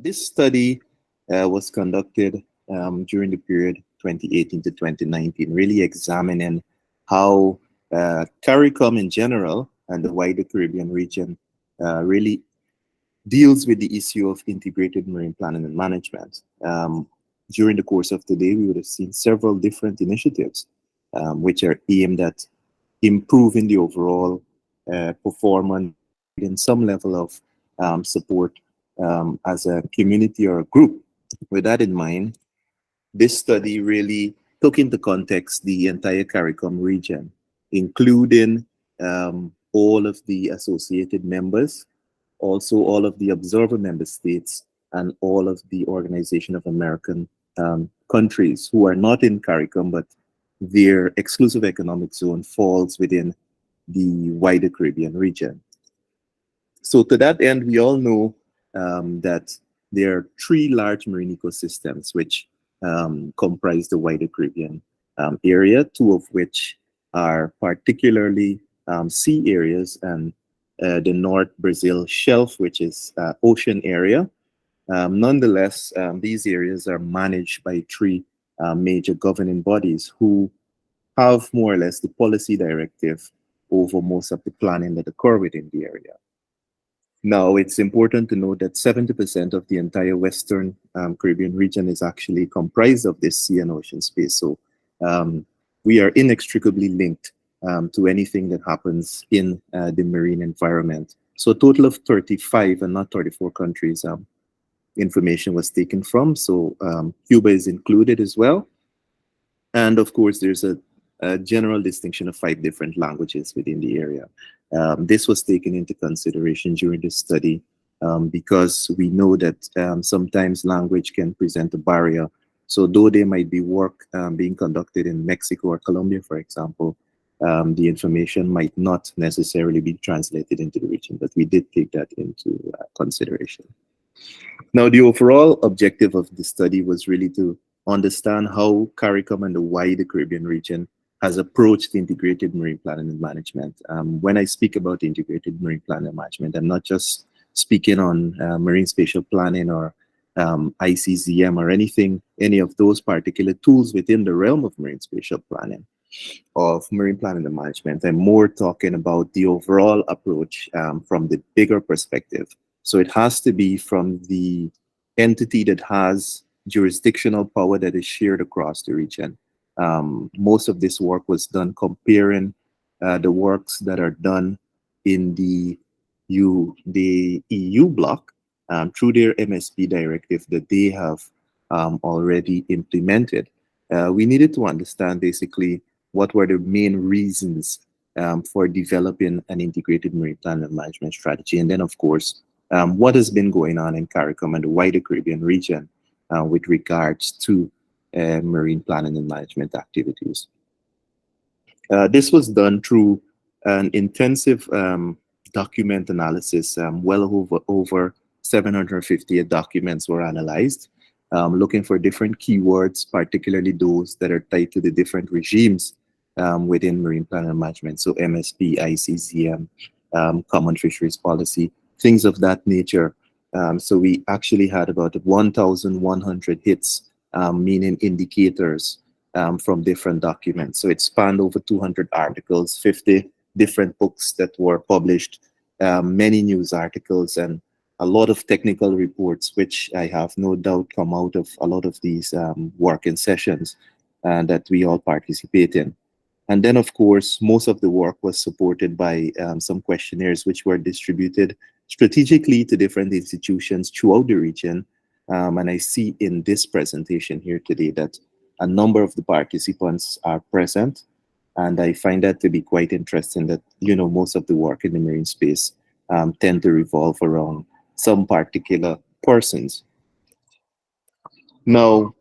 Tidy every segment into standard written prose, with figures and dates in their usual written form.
This study was conducted during the period 2018 to 2019, really examining how CARICOM in general and the wider Caribbean region really deals with the issue of integrated marine planning and management. During the course of today, we would have seen several different initiatives which are aimed at improving the overall performance in some level of support as a community or a group. With that in mind, this study really took into context the entire CARICOM region, including all of the associated members, also all of the observer member states, and all of the Organization of American countries who are not in CARICOM, but their exclusive economic zone falls within the wider Caribbean region. So to that end, we all know that there are three large marine ecosystems which comprise the wider Caribbean area, two of which are particularly sea areas, and the North Brazil Shelf, which is ocean area. Nonetheless, these areas are managed by three major governing bodies who have more or less the policy directive over most of the planning that occur within the area. Now, it's important to note that 70% of the entire Western Caribbean region is actually comprised of this sea and ocean space. So we are inextricably linked to anything that happens in the marine environment. So a total of 35 and not 34 countries information was taken from. So Cuba is included as well. And of course, there's a general distinction of 5 different languages within the area. This was taken into consideration during the study because we know that sometimes language can present a barrier. So though there might be work being conducted in Mexico or Colombia, for example, the information might not necessarily be translated into the region, but we did take that into consideration. Now, the overall objective of the study was really to understand how CARICOM and the wider Caribbean region has approached integrated marine planning and management. When I speak about integrated marine planning and management, I'm not just speaking on marine spatial planning or ICZM or any of those particular tools within the realm of marine spatial planning, of marine planning and management. I'm more talking about the overall approach from the bigger perspective. So it has to be from the entity that has jurisdictional power that is shared across the region. Most of this work was done comparing the works that are done in the EU bloc through their MSP directive that they have already implemented. We needed to understand basically what were the main reasons for developing an integrated marine planning and management strategy. And then, of course, what has been going on in CARICOM and the wider Caribbean region with regards to marine planning and management activities. This was done through an intensive document analysis. Well over 750 documents were analyzed, looking for different keywords, particularly those that are tied to the different regimes within marine planning and management. So MSP, ICZM, Common Fisheries Policy, things of that nature. So we actually had about 1,100 hits, meaning indicators from different documents. So it spanned over 200 articles, 50 different books that were published, many news articles, and a lot of technical reports, which I have no doubt come out of a lot of these working sessions that we all participate in. And then, of course, most of the work was supported by some questionnaires which were distributed strategically to different institutions throughout the region. And I see in this presentation here today that a number of the participants are present. And I find that to be quite interesting that, you know, most of the work in the marine space tend to revolve around some particular persons. Now,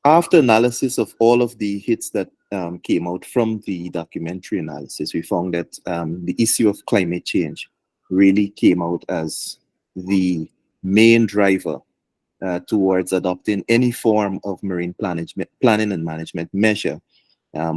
after analysis of all of the hits that came out from the documentary analysis, we found that the issue of climate change really came out as the main driver towards adopting any form of marine planning and management measure.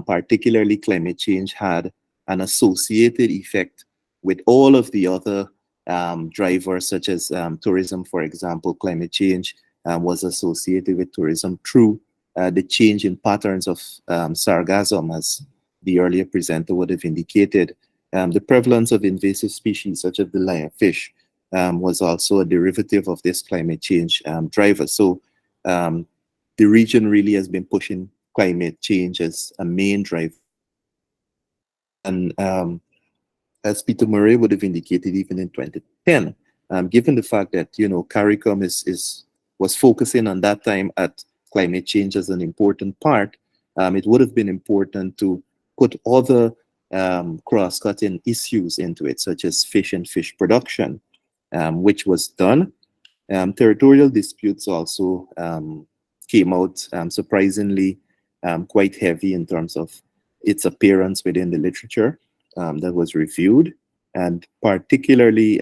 Particularly, climate change had an associated effect with all of the other drivers such as tourism, for example. Climate change was associated with tourism through the change in patterns of sargassum, as the earlier presenter would have indicated. The prevalence of invasive species such as the lionfish was also a derivative of this climate change driver. So um, the region really has been pushing climate change as a main driver. And as Peter Murray would have indicated even in 2010, given the fact that, CARICOM was focusing on that time at climate change as an important part, it would have been important to put other cross-cutting issues into it, such as fish and fish production, which was done. Territorial disputes also came out surprisingly quite heavy in terms of its appearance within the literature that was reviewed. And particularly,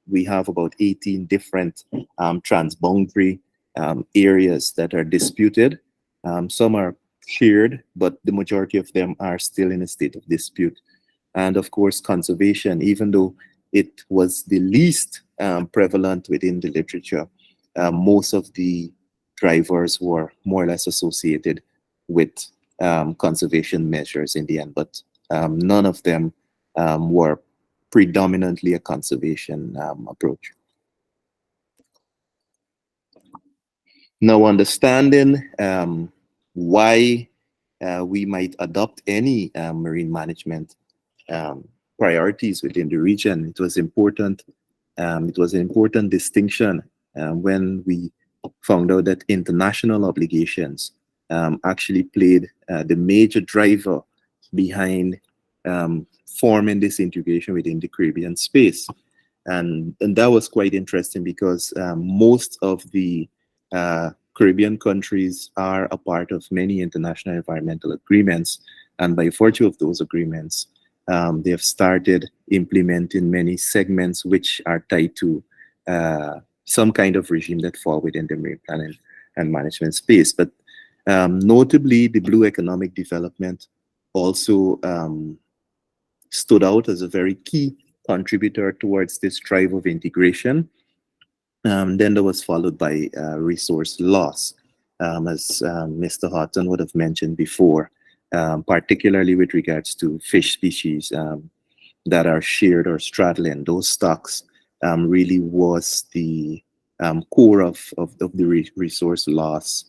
we have about 18 different transboundary areas that are disputed. Some are shared, but the majority of them are still in a state of dispute. And of course, conservation, even though it was the least prevalent within the literature, most of the drivers were more or less associated with conservation measures in the end, but none of them were predominantly a conservation approach. Now, understanding why we might adopt any marine management um, priorities within the region, it was important. It was an important distinction when we found out that international obligations actually played the major driver behind forming this integration within the Caribbean space. And that was quite interesting because most of the Caribbean countries are a part of many international environmental agreements. And by virtue of those agreements, they have started implementing many segments which are tied to some kind of regime that fall within the marine planning and management space. But notably, the blue economic development also stood out as a very key contributor towards this drive of integration. Then that was followed by resource loss, as Mr. Houghton would have mentioned before, particularly with regards to fish species that are shared or straddling. Those stocks really was the core of the resource loss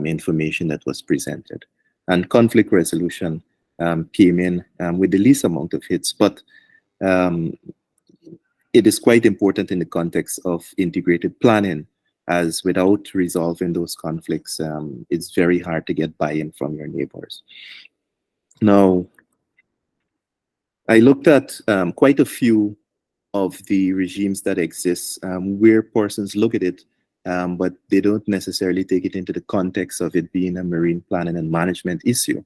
information that was presented. And conflict resolution came in with the least amount of hits, but um, it is quite important in the context of integrated planning, as without resolving those conflicts, it's very hard to get buy-in from your neighbors. Now, I looked at quite a few of the regimes that exist where persons look at it, but they don't necessarily take it into the context of it being a marine planning and management issue.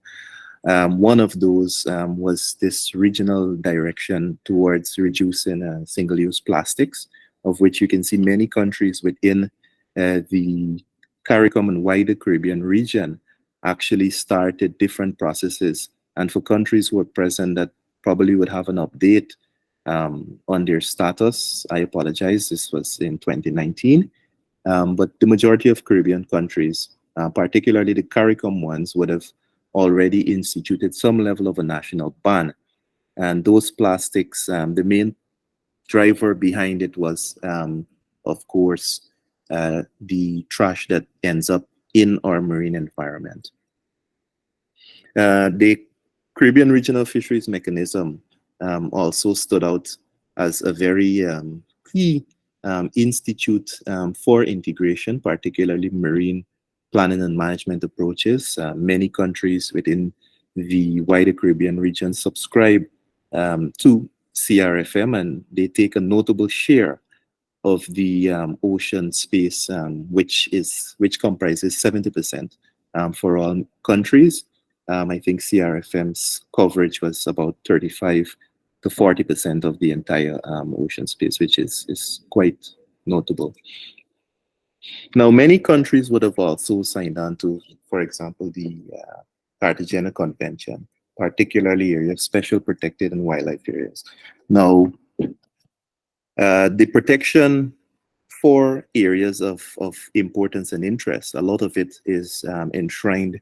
One of those was this regional direction towards reducing single-use plastics, of which you can see many countries within the CARICOM and wider Caribbean region actually started different processes. And for countries who are present that probably would have an update on their status, I apologize, this was in 2019. But the majority of Caribbean countries, particularly the CARICOM ones, would have already instituted some level of a national ban. And those plastics, the main driver behind it was, of course, the trash that ends up in our marine environment. The Caribbean Regional Fisheries Mechanism also stood out as a very key institute for integration, particularly marine planning and management approaches. Many countries within the wider Caribbean region subscribe to CRFM, and they take a notable share of the ocean space, which comprises 70% for all countries. I think CRFM's coverage was about 35 to 40% of the entire ocean space, which is quite notable. Now, many countries would have also signed on to, for example, the Cartagena Convention, particularly areas, special protected and wildlife areas. Now, The protection for areas of importance and interest, a lot of it is enshrined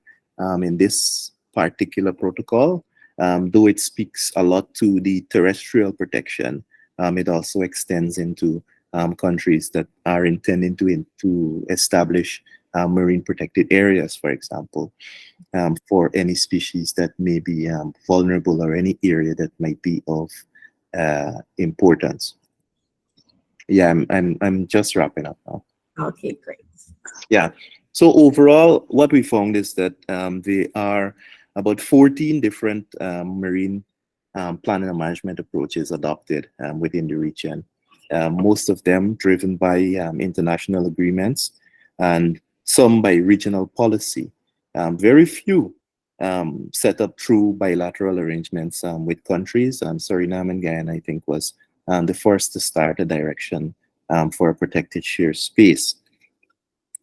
in this particular protocol. Though it speaks a lot to the terrestrial protection, it also extends into countries that are intending to establish marine protected areas, for example, for any species that may be vulnerable or any area that might be of importance. Yeah, I'm just wrapping up now. Okay, great. Yeah. So overall, what we found is that there are about 14 different marine planning and management approaches adopted within the region. Most of them driven by international agreements and some by regional policy. Very few set up through bilateral arrangements with countries. Suriname and Guyana, I think, was the first to start a direction for a protected share space.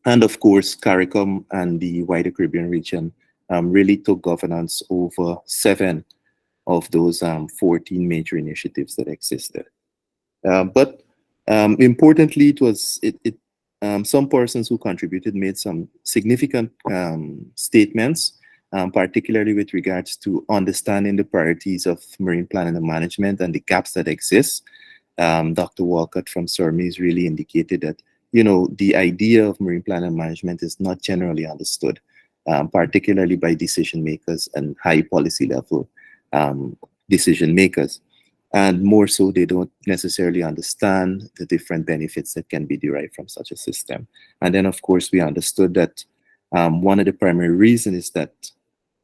And of course, CARICOM and the wider Caribbean region really took governance over 7 of those 14 major initiatives that existed. But importantly, some persons who contributed made some significant statements, particularly with regards to understanding the priorities of marine planning and management and the gaps that exist. Dr. Walcott from Surmis really indicated that, the idea of marine planning and management is not generally understood, particularly by decision makers and high policy level decision makers. And more so, they don't necessarily understand the different benefits that can be derived from such a system. And then, of course, we understood that one of the primary reasons is that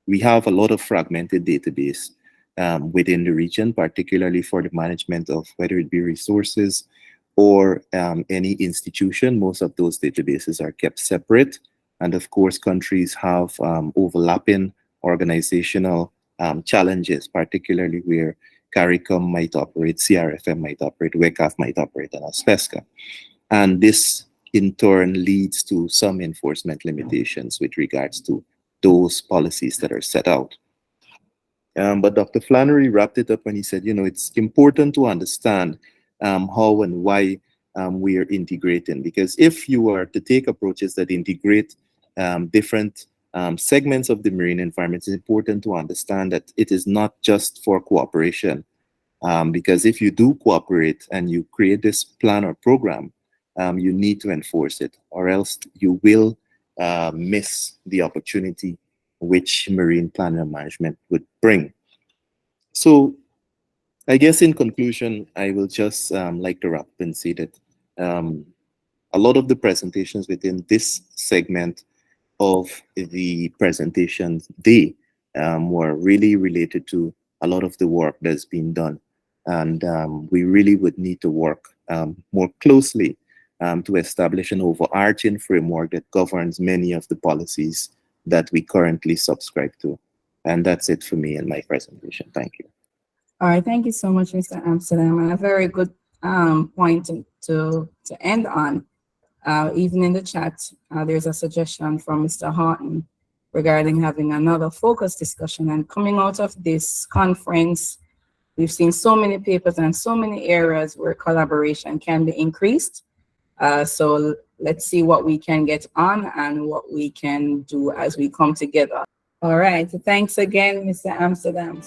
we have a lot of fragmented database within the region, particularly for the management of whether it be resources or any institution. Most of those databases are kept separate. And of course, countries have overlapping organizational challenges, particularly where CARICOM might operate, CRFM might operate, WECAF might operate, and ASPESCA. And this, in turn, leads to some enforcement limitations with regards to those policies that are set out. But Dr. Flannery wrapped it up when he said, it's important to understand how and why we are integrating. Because if you are to take approaches that integrate different segments of the marine environment, it's important to understand that it is not just for cooperation. Because if you do cooperate and you create this plan or program, you need to enforce it, or else you will miss the opportunity which marine planning and management would bring. So I guess in conclusion, I will just like to wrap up and say that a lot of the presentations within this segment of the presentation day were really related to a lot of the work that's been done. And we really would need to work more closely to establish an overarching framework that governs many of the policies that we currently subscribe to. And that's it for me in my presentation. Thank you. All right, thank you so much, Mr. Amsterdam, and a very good point to end on. Even in the chat, there's a suggestion from Mr. Horton regarding having another focus discussion. And coming out of this conference, we've seen so many papers and so many areas where collaboration can be increased. So let's see what we can get on and what we can do as we come together. All right, thanks again, Mr. Amsterdam.